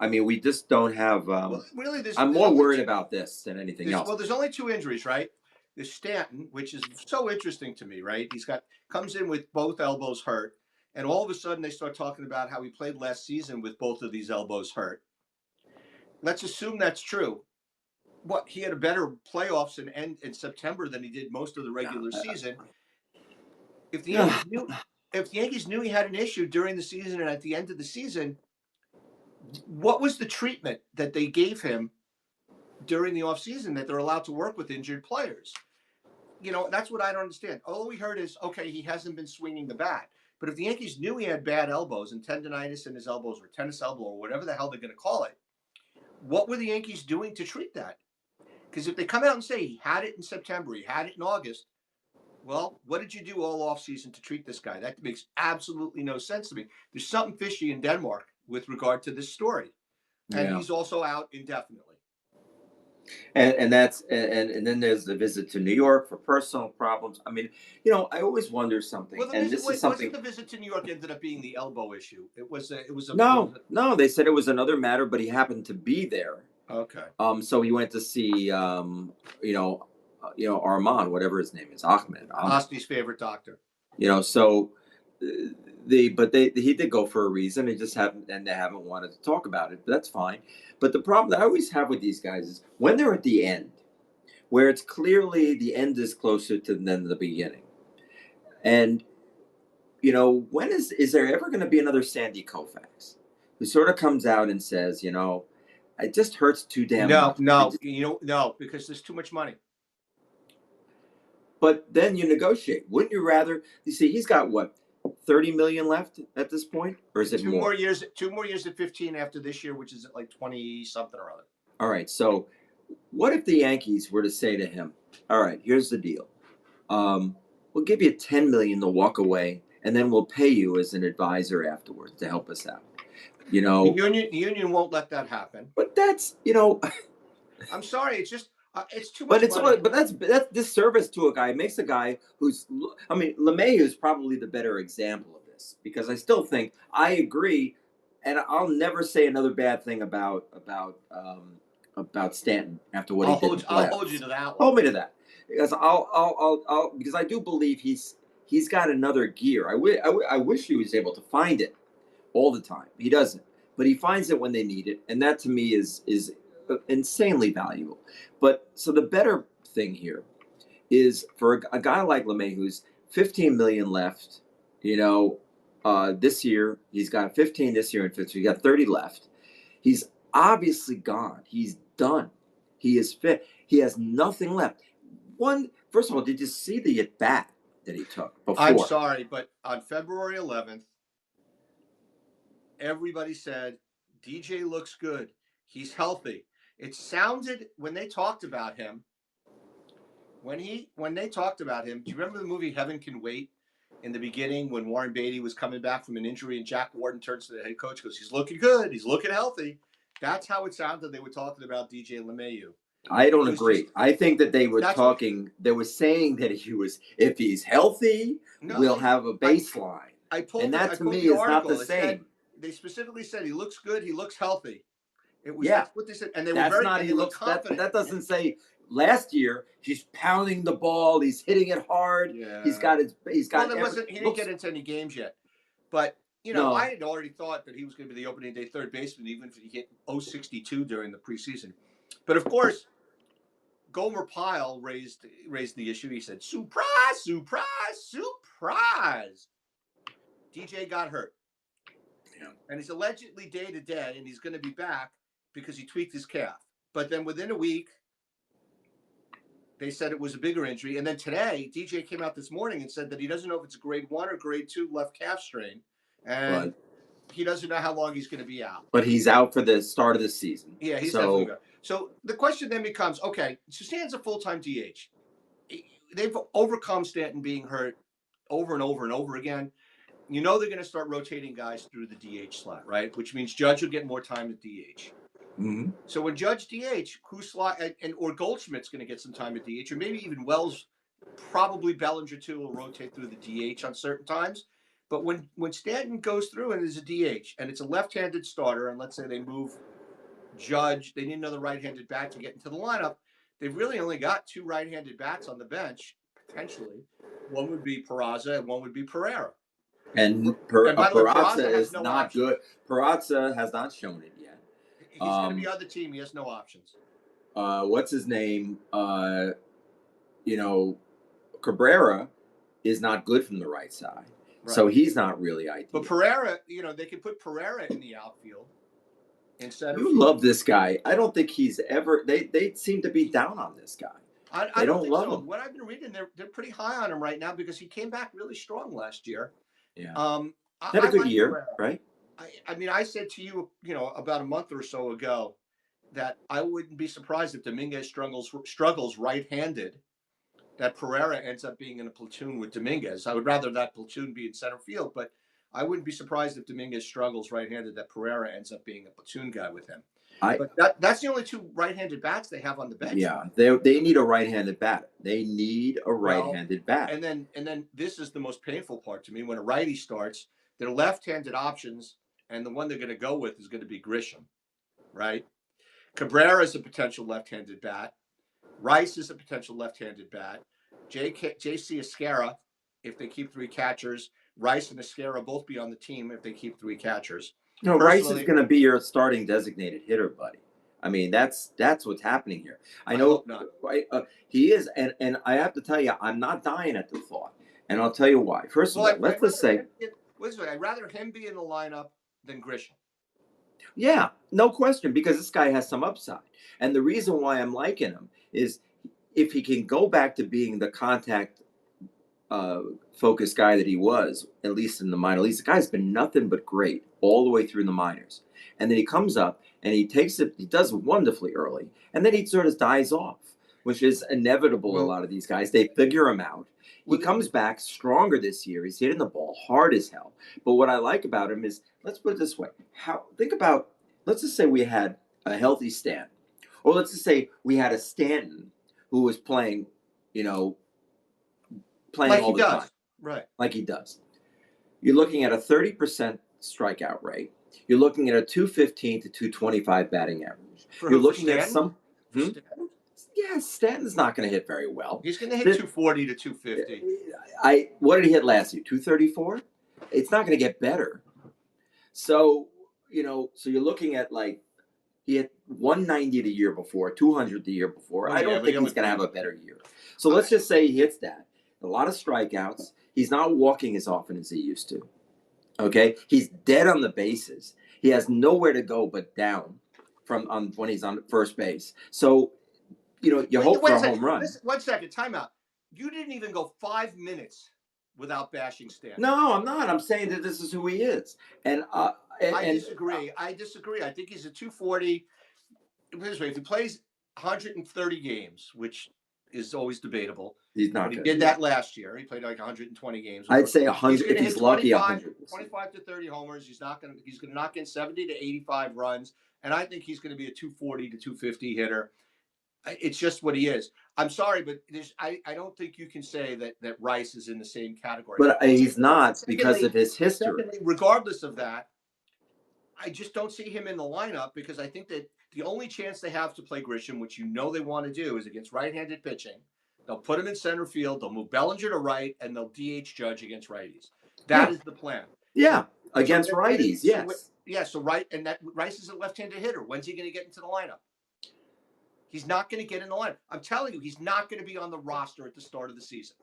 I mean, we just don't have. Well, really, I'm there's more only worried about this than anything else. there's only two injuries, right? There's Stanton, which is so interesting to me, right? He's got comes in with both elbows hurt, and all of a sudden they start talking about how he played last season with both of these elbows hurt. Let's assume that's true. What he had a better playoffs in September than he did most of the Yeah. regular season. If the Yeah. Yankees knew if the Yankees knew he had an issue during the season and at the end of the season, what was the treatment that they gave him during the offseason that they're allowed to work with injured players? That's what I don't understand. All we heard is, okay, he hasn't been swinging the bat. But if the Yankees knew he had bad elbows and tendonitis in his elbows or tennis elbow or whatever the hell they're going to call it, what were the Yankees doing to treat that? Because if they come out and say he had it in September, he had it in August, well, what did you do all offseason to treat this guy? That makes absolutely no sense to me. There's something fishy in Denmark with regard to this story. And Yeah. he's also out indefinitely. And that's and then there's the visit to New York for personal problems. I mean, I always wonder something, Well, the and visit this is wasn't something. the visit to New York ended up being the elbow issue. No, no, they said it was another matter, but he happened to be there. Okay. So he went to see, Armand, whatever his name is, Ahmed. Osti's favorite doctor. So he did go for a reason. They haven't wanted to talk about it. But that's fine. But the problem that I always have with these guys is when they're at the end, where it's clearly the end is closer than the beginning, and when is there ever going to be another Sandy Koufax who sort of comes out and says, it just hurts too damn No, much. no, no, because there's too much money. But then you negotiate. Wouldn't you rather? You see, he's got what, 30 million left at this point, or is it Two more? more years. 2 more years at 15 after this year, which is at like 20 something or other. All right. So, what if the Yankees were to say to him, "All right, here's the deal. We'll give you 10 million to walk away, and then we'll pay you as an advisor afterwards to help us out." The union won't let that happen. But that's I'm sorry, it's too But much money. that's disservice to a guy. It makes a guy who's. I mean, LeMahieu is probably the better example of this because I still think I agree, and I'll never say another bad thing about Stanton after what he did in the I'll playoffs. hold you to that one. Hold me to that because I'll because I do believe he's got another gear. I wish he was able to find it all the time. He doesn't, but he finds it when they need it, and that to me is insanely valuable. But so the better thing here is for a guy like LeMay who's 15 million left. This year he's got 15 this year and 15. He got 30 left. He's obviously gone. He's done. He is fit. He has nothing left. First of all, did you see the at bat that he took before? I'm sorry, but on February 11th, everybody said DJ looks good. He's healthy. It sounded when they talked about him. When they talked about him, do you remember the movie Heaven Can Wait? In the beginning, when Warren Beatty was coming back from an injury, and Jack Warden turns to the head coach, goes, "He's looking good. He's looking healthy." That's how it sounded. They were talking about DJ LeMahieu. I don't agree. I think that they were talking. They were saying that if he's healthy, we'll have a baseline. And that to me is not the same. They specifically said he looks good. He looks healthy. That's what they said, and they were very. Not. And He they looks were confident. That doesn't say. Last year, he's pounding the ball. He's hitting it hard. Yeah. He's got. Well, he didn't get into any games yet, but No. I had already thought that he was going to be the opening day third baseman, even if he hit 0.62 during the preseason. But of course, Gomer Pyle raised the issue. He said, "Surprise, surprise, surprise! DJ got hurt, and he's allegedly day to day, and he's going to be back because he tweaked his calf. But then within a week, they said it was a bigger injury. And then today, DJ came out this morning and said that he doesn't know if it's a grade 1 or grade 2 left calf strain. And he doesn't know how long he's going to be out. But he's out for the start of the season. Yeah, he's definitely good. So the question then becomes, okay, so Stanton's a full-time DH. They've overcome Stanton being hurt over and over and over again. They're going to start rotating guys through the DH slot, right? Which means Judge will get more time at DH. Mm-hmm. So when Judge DH, or Goldschmidt's going to get some time at DH, or maybe even Wells, probably Bellinger too, will rotate through the DH on certain times. But when Stanton goes through and is a DH, and it's a left-handed starter, and let's say they move Judge. They need another right-handed bat to get into the lineup. They've really only got 2 right-handed bats on the bench, potentially. One would be Peraza and one would be Pereira. And And by the way, Peraza Peraza has is no not options. good. Peraza has not shown it yet. He's going to be on the team. He has no options. What's his name? Cabrera is not good from the right side. Right. So he's not really ideal. But Pereira, they could put Pereira in the outfield. You love this guy. I don't think he's ever. They seem to be down on this guy. I don't think so. Him. What I've been reading, they're pretty high on him right now because he came back really strong last year. Yeah. Had a good year, Pereira. Right? I mean, I said to you, about a month or so ago, that I wouldn't be surprised if Dominguez struggles right-handed, that Pereira ends up being in a platoon with Dominguez. I would rather that platoon be in center field, but I wouldn't be surprised if Dominguez struggles right-handed, that Pereira ends up being a platoon guy with him. But that's the only 2 right-handed bats they have on the bench. Yeah, they need a right-handed bat. They need a right-handed bat. And then this is the most painful part to me. When a righty starts, their left-handed options, and the one they're going to go with is going to be Grisham, right? Cabrera is a potential left-handed bat. Rice is a potential left-handed bat. J.C. Esquera, if they keep 3 catchers. Rice and Esquera both be on the team if they keep 3 catchers. No, Rice is going to be your starting designated hitter, buddy. I mean, that's what's happening here. I know he is, and I have to tell you, I'm not dying at the thought, and I'll tell you why. First of all, let's just say, I'd rather him be in the lineup than Grisham. Yeah, no question, because this guy has some upside, and the reason why I'm liking him is if he can go back to being the contact focused guy that he was, at least in the minor leagues. The guy's been nothing but great all the way through the minors. And then he comes up and he does wonderfully early, and then he sort of dies off, which is inevitable. A lot of these guys, they figure him out. He comes back stronger this year. He's hitting the ball hard as hell. But what I like about him is, let's put it this way. Let's just say we had a healthy Stanton. Or let's just say we had a Stanton who was playing all the time. Right. Like he does. You're looking at a 30% strikeout rate. You're looking at a 215 to 225 batting average. You're looking at some. Yeah, Stanton's not going to hit very well. He's going to hit 240 to 250. What did he hit last year? 234? It's not going to get better. So, so you're looking at he hit 190 the year before, 200 the year before. I don't think he's going to have a better year. So let's just say he hits that. A lot of strikeouts. He's not walking as often as he used to. Okay? He's dead on the bases. He has nowhere to go but down when he's on first base. So, you hope for a home run. Listen, 1 second, timeout. You didn't even go 5 minutes without bashing Stanton. No, I'm not. I'm saying that this is who he is. And I disagree. I think he's a 240. This way, if he plays 130 games, which is always debatable. He's not. He did that last year. He played 120 games. I'd say 100 if he's lucky. 25 to 30 homers. He's going to knock in 70 to 85 runs, and I think he's going to be a 240 to 250 hitter. It's just what he is. I'm sorry, but I don't think you can say that Rice is in the same category. But he's not because of his history. Regardless of that, I just don't see him in the lineup because I think that the only chance they have to play Grisham, which they want to do, is against right-handed pitching. They'll put him in center field. They'll move Bellinger to right, and they'll DH Judge against righties. That is the plan. Yeah, against righties, yes. Yeah, so Rice is a left-handed hitter. When's he going to get into the lineup? He's not going to get in the lineup. I'm telling you, he's not going to be on the roster at the start of the season.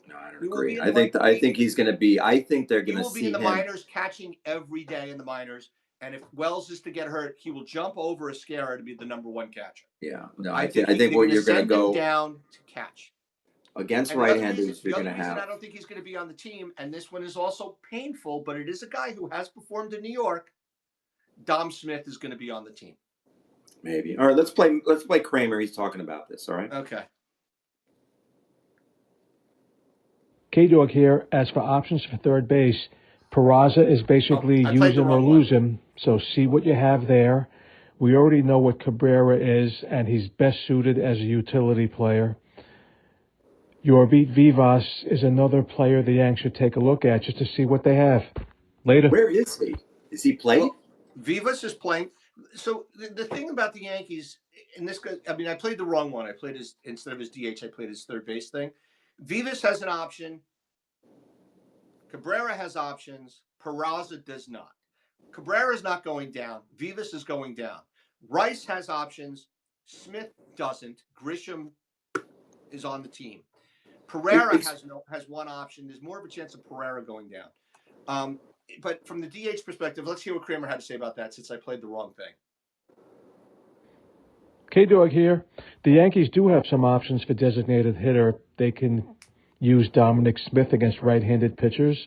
No, I don't agree. I think he's going to be. I think they're going to see him. He will be in the minors, catching every day in the minors. And if Wells is to get hurt, he will jump over Esquera to be the number 1 catcher. Yeah, no, I think what you're going to go down to catch against right-handers. You're going to have. I don't think he's going to be on the team, and this one is also painful, but it is a guy who has performed in New York. Dom Smith is going to be on the team. Maybe. All right, let's play Kramer. He's talking about this. All right. Okay. K-Dog here. As for options for third base, Peraza is basically use him or lose him, so see what you have there. We already know what Cabrera is, and he's best suited as a utility player. Yorvit Vivas is another player the Yanks should take a look at just to see what they have. Later. Where is he? Is he playing? Well, Vivas is playing. So the thing about the Yankees, in this, I mean, I played the wrong one. I played his, instead of his DH, I played his third base thing. Vivas has an option. Cabrera has options. Peraza does not. Cabrera's not going down. Vivas is going down. Rice has options. Smith doesn't. Grisham is on the team. Pereira has one option. There's more of a chance of Pereira going down. But from the DH perspective, let's hear what Kramer had to say about that, since I played the wrong thing. K-Dog here. The Yankees do have some options for designated hitter. They can use Dominic Smith against right-handed pitchers.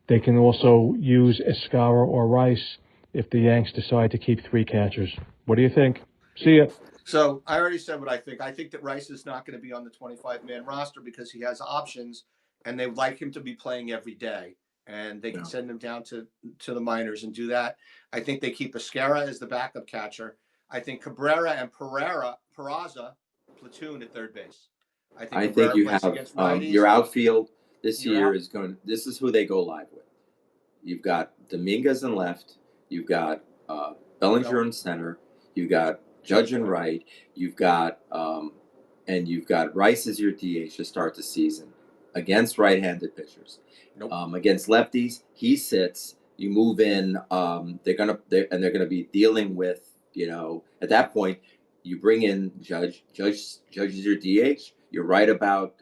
They can also use Escara or Rice if the Yanks decide to keep 3 catchers. What do you think? See ya. So I already said what I think. I think that Rice is not going to be on the 25-man roster because he has options, and they would like him to be playing every day. And they can send him down to the minors and do that. I think they keep Escara as the backup catcher. I think Cabrera and Peraza platoon at third base. I think you have your outfield this year is going. This is who they go live with. You've got Dominguez in left. You've got Bellinger in center. You've got Judge in right. You've got Rice as your DH to start the season against right-handed pitchers. Against lefties, he sits. You move in. They're gonna be dealing with, at that point, you bring in Judge. Judge is your DH. You're right about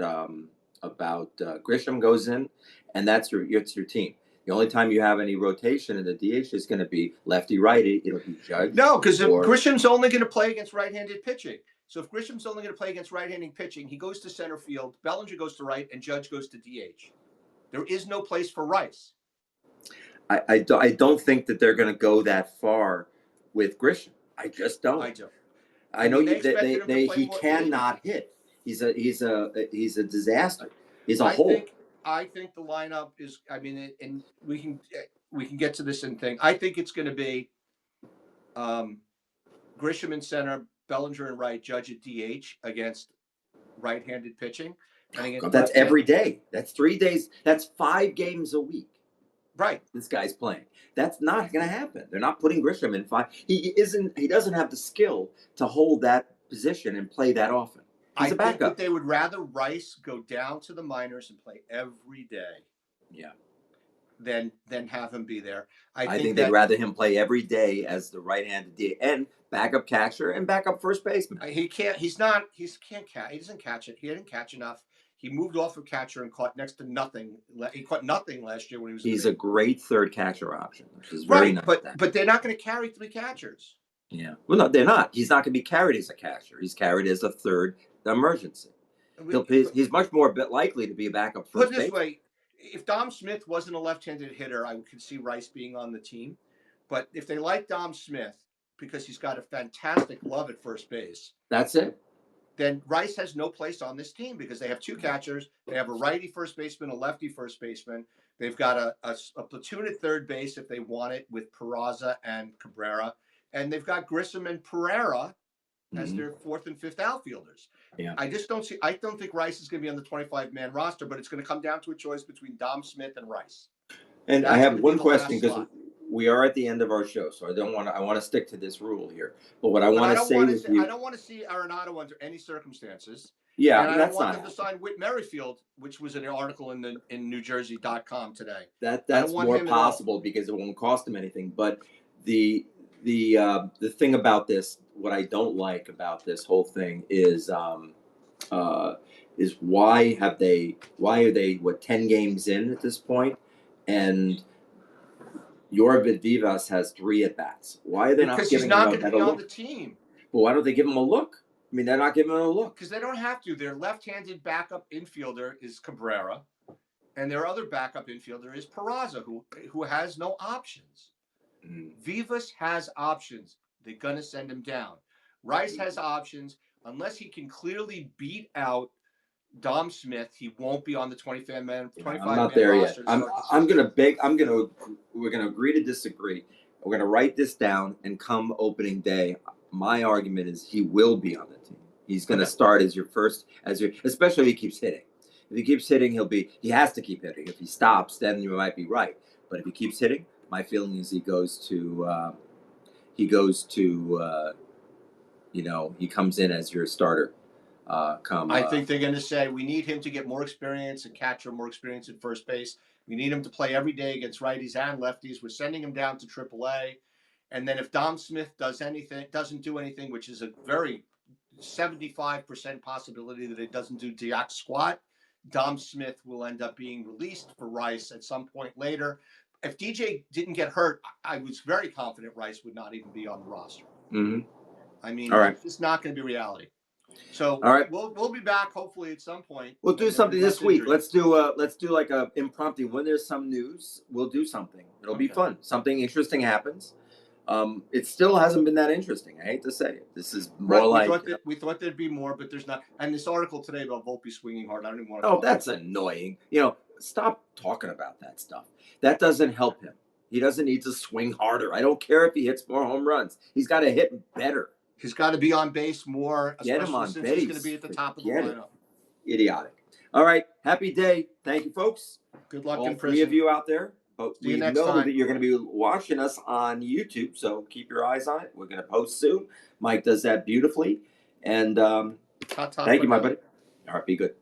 Grisham goes in, and it's your team. The only time you have any rotation in the DH is going to be lefty-righty. It'll be Judge. No, because Grisham's only going to play against right-handed pitching. So if Grisham's only going to play against right-handed pitching, he goes to center field, Bellinger goes to right, and Judge goes to DH. There is no place for Rice. I don't think that they're going to go that far with Grisham. I just don't. I do. I know he cannot hit. He's a disaster. He's a hole. I think the lineup is. I mean, and we can get to this and thing. I think it's going to be Grisham in center, Bellinger in right, Judge at DH against right-handed pitching. And that's every day. That's 3 days. That's 5 games a week. Right. This guy's playing. That's not going to happen. They're not putting Grisham in 5. He doesn't have the skill to hold that position and play that often. He's a backup. I think that they would rather Rice go down to the minors and play every day. Yeah. Than have him be there. I think they'd rather him play every day as the right-handed DH and backup catcher and backup first baseman. He can't catch. He doesn't catch it. He didn't catch enough. He moved off of catcher and caught next to nothing. He caught nothing last year when he was. He's a great third catcher option, which is very nice. But they're not going to carry 3 catchers. Yeah. Well, no, they're not. He's not going to be carried as a catcher. He's carried as a third emergency. He's much more likely to be a backup first baseman. Put it this way. If Dom Smith wasn't a left-handed hitter, I could see Rice being on the team. But if they like Dom Smith because he's got a fantastic glove at first base, that's it. Then Rice has no place on this team because they have 2 catchers. They have a righty first baseman, a lefty first baseman. They've got a platoon at third base if they want it with Peraza and Cabrera. And they've got Grisham and Pereira as their 4th and 5th outfielders. Yeah. I don't think Rice is going to be on the 25-man roster, but it's going to come down to a choice between Dom Smith and Rice. And I have one question because we are at the end of our show, so I want to stick to this rule here. But what I want to say is I don't want to see Arenado under any circumstances. Yeah, and I don't want them to sign Whit Merrifield, which was an article in NewJersey.com today. That's more possible because it won't cost them anything. But the thing about this, what I don't like about this whole thing is why are they 10 games in at this point, and Yorvit Vivas has 3 at bats. Why are they not giving him a look? Because he's not going to be on the team. Well, why don't they give him a look? I mean, they're not giving him a look because they don't have to. Their left-handed backup infielder is Cabrera, and their other backup infielder is Peraza, who has no options. Vivas has options. They're going to send him down. Rice has options. Unless he can clearly beat out Dom Smith, he won't be on the 25-man I'm not there yet. We're going to agree to disagree. We're going to write this down, and come opening day, my argument is he will be on the team. He's going to start as especially if he keeps hitting. If he keeps hitting, he has to keep hitting. If he stops, then you might be right. But if he keeps hitting, my feeling is he goes to he goes to, he comes in as your starter. I think they're going to say we need him to get more experience at catcher, more experience at first base. We need him to play every day against righties and lefties. We're sending him down to AAA, and then if Dom Smith doesn't do anything, which is a very 75% possibility that it doesn't do jack squat, Dom Smith will end up being released for Rice at some point later. If DJ didn't get hurt, I was very confident Rice would not even be on the roster. Mm-hmm. I mean, all right. It's just not going to be reality. So all right, we'll be back hopefully at some point. We'll do something this week. Let's do like a impromptu. When there's some news, we'll do something. It'll be fun. Something interesting happens. It still hasn't been that interesting. I hate to say it. This is more we thought there'd be more, but there's not. And this article today about Volpe swinging hard, I don't even want to. Oh, that's annoying. Stop talking about that stuff. That doesn't help him. He doesn't need to swing harder. I don't care if he hits more home runs. He's got to hit better. He's got to be on base more, Get him on since base. He's going to be at the top of the lineup. Idiotic. All right. Happy day. Thank you, folks. Good luck in prison. All three of you out there. But See you we next know time. that you're going to be watching us on YouTube, so keep your eyes on it. We're going to post soon. Mike does that beautifully. And thank you, my buddy. All right, be good.